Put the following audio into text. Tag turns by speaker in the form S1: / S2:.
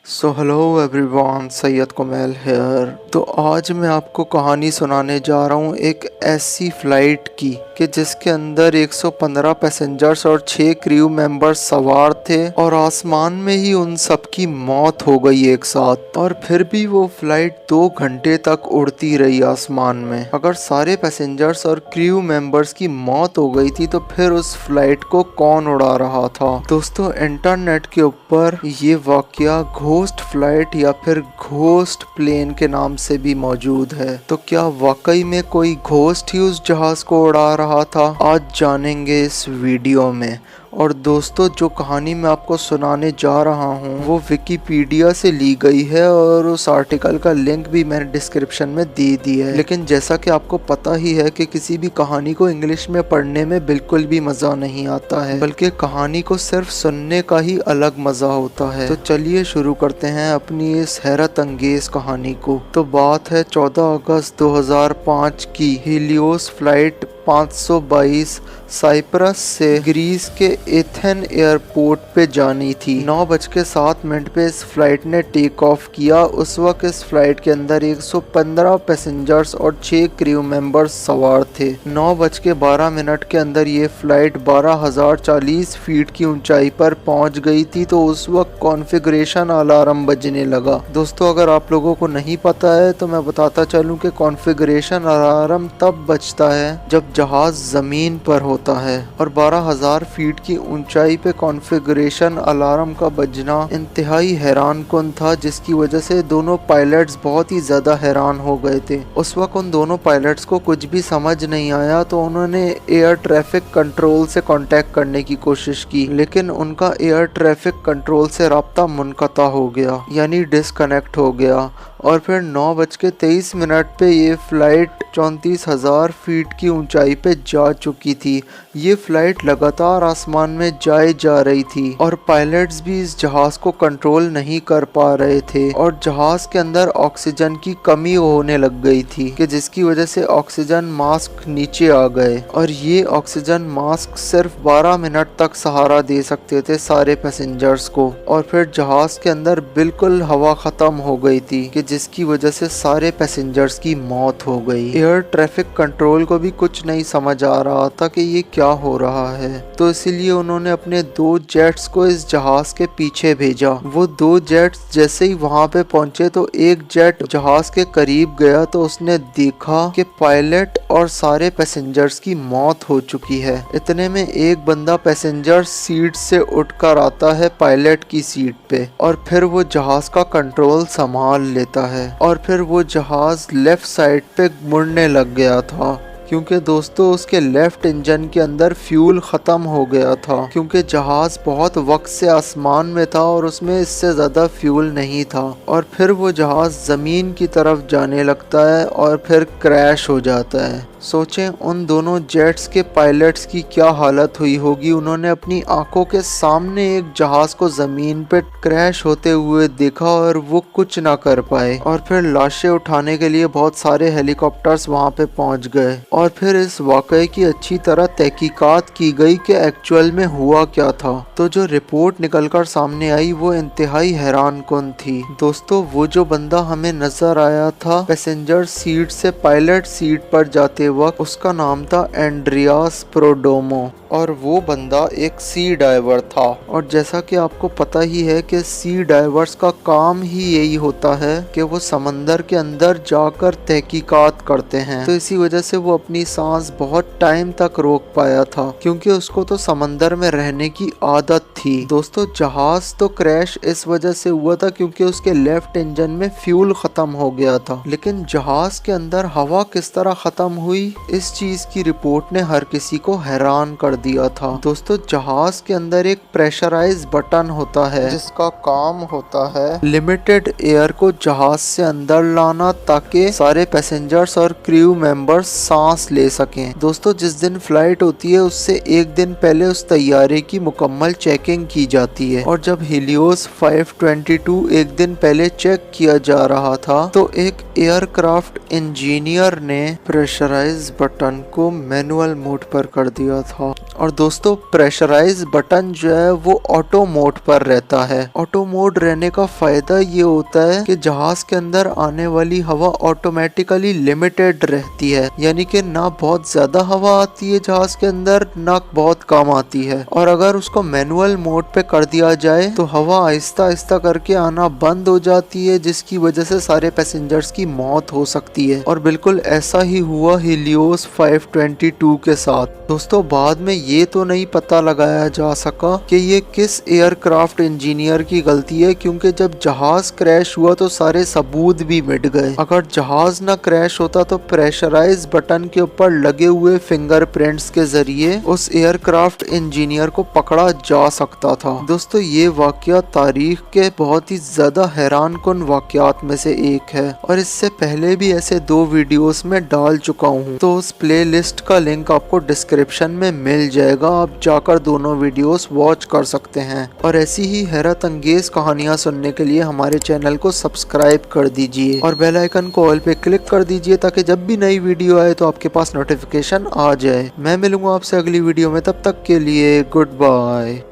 S1: So hello everyone, Syed Kumail here. तो आज मैं आपको कहानी सुनाने जा रहा हूँ एक ऐसी फ़्लाइट की कि जिसके अंदर 115 पैसेंजर्स और 6 क्रू मेंबर्स सवार थे और आसमान में ही उन सबकी मौत हो गई एक साथ। और फिर भी वो फ्लाइट 2 घंटे तक उड़ती रही आसमान में। अगर सारे पैसेंजर्स और क्रू मेंबर्स की मौत हो गई थी तो फिर उस फ्लाइट को कौन उड़ा रहा था? दोस्तों, इंटरनेट के ऊपर ये वाकया घोस्ट फ्लाइट या फिर घोस्ट प्लेन के नाम से भी मौजूद है। तो क्या वाकई में कोई घोस्ट ही उस जहाज को उड़ा रहा था? आज जानेंगे इस वीडियो में। और दोस्तों, जो कहानी मैं आपको सुनाने जा रहा हूँ वो विकिपीडिया से ली गई है और उस आर्टिकल का लिंक भी मैंने डिस्क्रिप्शन में दे दिया है। लेकिन जैसा कि आपको पता ही है कि किसी भी कहानी को इंग्लिश में पढ़ने में बिल्कुल भी मज़ा नहीं आता है, बल्कि कहानी को सिर्फ सुनने का ही अलग मज़ा होता है। तो चलिए शुरू करते हैं अपनी इस हैरत अंगेज कहानी को। तो बात है 14 अगस्त 2005 की। हीलियोस फ्लाइट 522 साइप्रस से ग्रीस के एथेन एयरपोर्ट पे जानी थी। 9:07 पे इस फ्लाइट ने टेक ऑफ किया। उस वक्त इस फ्लाइट के अंदर 115 पैसेंजर्स और 6 क्रू मेंबर्स सवार थे। 9:12 के अंदर ये फ्लाइट 12,040 फीट की ऊंचाई पर पहुंच गई थी। तो उस वक्त कॉन्फ़िगरेशन अलार्म बजने लगा। दोस्तों, अगर आप लोगों को नहीं पता है तो मैं बताता चलूं कि कॉन्फ़िगरेशन अलार्म तब बजता है जब जहाज जमीन पर होता है। और 12,000 फीट की ऊंचाई पे कॉन्फ़िगरेशन अलार्म का बजना इंतहाई हैरान कुन था, जिसकी वजह से दोनों पायलट्स बहुत ही ज्यादा हैरान हो गए थे। उस वक्त उन दोनों पायलट्स को कुछ भी समझ नहीं आया तो उन्होंने एयर ट्रैफिक कंट्रोल से कांटेक्ट करने की कोशिश की, लेकिन उनका एयर ट्रैफिक कंट्रोल से राब्ता मुनक़ता हो गया, यानी डिस्कनेक्ट हो गया। और फिर 9:23 पे ये फ्लाइट 34,000 फीट की ऊंचाई पे जा चुकी थी। ये फ्लाइट लगातार आसमान में जाए जा रही थी और पायलट्स भी इस जहाज को कंट्रोल नहीं कर पा रहे थे। और जहाज के अंदर ऑक्सीजन की कमी होने लग गई थी कि जिसकी वजह से ऑक्सीजन मास्क नीचे आ गए और ये ऑक्सीजन मास्क सिर्फ 12 मिनट तक सहारा दे सकते थे सारे पैसेंजर्स को। और फिर जहाज के अंदर बिल्कुल हवा खत्म हो गई थी कि जिसकी वजह से सारे पैसेंजर्स की मौत हो गई। एयर ट्रैफिक कंट्रोल को भी कुछ नहीं समझ आ रहा था कि ये क्या हो रहा है, तो इसीलिए उन्होंने अपने 2 जेट्स को इस जहाज के पीछे भेजा। वो 2 जेट्स जैसे ही वहां पे पहुंचे तो एक जेट जहाज के करीब गया तो उसने देखा कि पायलट और सारे पैसेंजर्स की मौत हो चुकी है। इतने में एक बंदा पैसेंजर सीट से उठकर आता है पायलट की सीट पे और फिर वो जहाज का कंट्रोल संभाल लेता है। और फिर वो जहाज लेफ्ट साइड पे मुड़ने लग गया था, क्योंकि दोस्तों उसके लेफ्ट इंजन के अंदर फ्यूल ख़त्म हो गया था, क्योंकि जहाज़ बहुत वक्त से आसमान में था और उसमें इससे ज़्यादा फ्यूल नहीं था। और फिर वो जहाज़ ज़मीन की तरफ जाने लगता है और फिर क्रैश हो जाता है। सोचें उन दोनों जेट्स के पायलट्स की क्या हालत हुई होगी। उन्होंने अपनी आंखों के सामने एक जहाज को जमीन पे क्रैश होते हुए देखा और वो कुछ ना कर पाए। और फिर लाशें उठाने के लिए बहुत सारे हेलीकॉप्टर्स वहां पे पहुंच गए और फिर इस वाकये की अच्छी तरह तहकीकात की गई कि एक्चुअल में हुआ क्या था। तो जो रिपोर्ट निकलकर सामने आई वो इंतहाई हैरान कुन थी। दोस्तों, वो जो बंदा हमें नजर आया था पैसेंजर सीट से पायलट सीट पर जाते वक्त, उसका नाम था एंड्रियास प्रोडोमो और वो बंदा एक सी डाइवर था। और जैसा कि आपको पता ही है कि सी डाइवर्स का काम ही यही होता है कि वो समंदर के अंदर जाकर तहकीकात करते हैं। तो इसी वजह से वो अपनी सांस बहुत टाइम तक रोक पाया था, क्योंकि उसको तो समंदर में रहने की आदत थी। दोस्तों, जहाज तो क्रैश इस वजह से हुआ था क्योंकि उसके लेफ्ट इंजन में फ्यूल खत्म हो गया था, लेकिन जहाज के अंदर हवा किस तरह खत्म हुई, इस चीज की रिपोर्ट ने हर किसी को हैरान कर दिया था। दोस्तों, जहाज के अंदर एक प्रेशराइज बटन होता है जिसका काम होता है लिमिटेड एयर को जहाज से अंदर लाना ताकि सारे पैसेंजर्स और क्रू मेंबर्स सांस ले सकें। दोस्तों, जिस दिन फ्लाइट होती है उससे एक दिन पहले उस तैयारे की मुकम्मल चेकिंग की जाती है। और जब हीलियोस 522 एक दिन पहले चेक किया जा रहा था तो एक एयरक्राफ्ट इंजीनियर ने प्रेशराइज बटन को मैनुअल मोड पर कर दिया था और दोस्तों प्रेशराइज बटन जो है वो ऑटो मोड पर रहता है। ऑटो मोड रहने का फायदा ये होता है कि जहाज के अंदर आने वाली हवा ऑटोमेटिकली लिमिटेड रहती है, यानी कि ना बहुत ज्यादा हवा आती है जहाज के अंदर, ना बहुत कम आती है। और अगर उसको मैनुअल मोड पे कर दिया जाए तो हवा आहिस्ता आहिस्ता करके आना बंद हो जाती है, जिसकी वजह से सारे पैसेंजर्स की मौत हो सकती है। और बिल्कुल ऐसा ही हुआ हीलियोस 522 के साथ। दोस्तों बाद में ये तो नहीं पता लगाया जा सका कि ये किस एयरक्राफ्ट इंजीनियर की गलती है, क्योंकि जब जहाज क्रैश हुआ तो सारे सबूत भी मिट गए। अगर जहाज ना क्रैश होता तो प्रेशराइज बटन के ऊपर लगे हुए फिंगरप्रिंट्स के जरिए उस एयरक्राफ्ट इंजीनियर को पकड़ा जा सकता था। दोस्तों ये वाकया तारीख के बहुत ही ज्यादा हैरान कुन वाकयात में से एक है, और इससे पहले भी ऐसे 2 वीडियोस में डाल चुका हूँ, तो उस प्लेलिस्ट का लिंक आपको डिस्क्रिप्शन में मिल जाएगा, आप जाकर दोनों वीडियोस वॉच कर सकते हैं। और ऐसी ही हैरत अंगेज कहानियां सुनने के लिए हमारे चैनल को सब्सक्राइब कर दीजिए और बेल आइकन को ऑल पे क्लिक कर दीजिए, ताकि जब भी नई वीडियो आए तो आपके पास नोटिफिकेशन आ जाए। मैं मिलूंगा आपसे अगली वीडियो में, तब तक के लिए गुड बाय।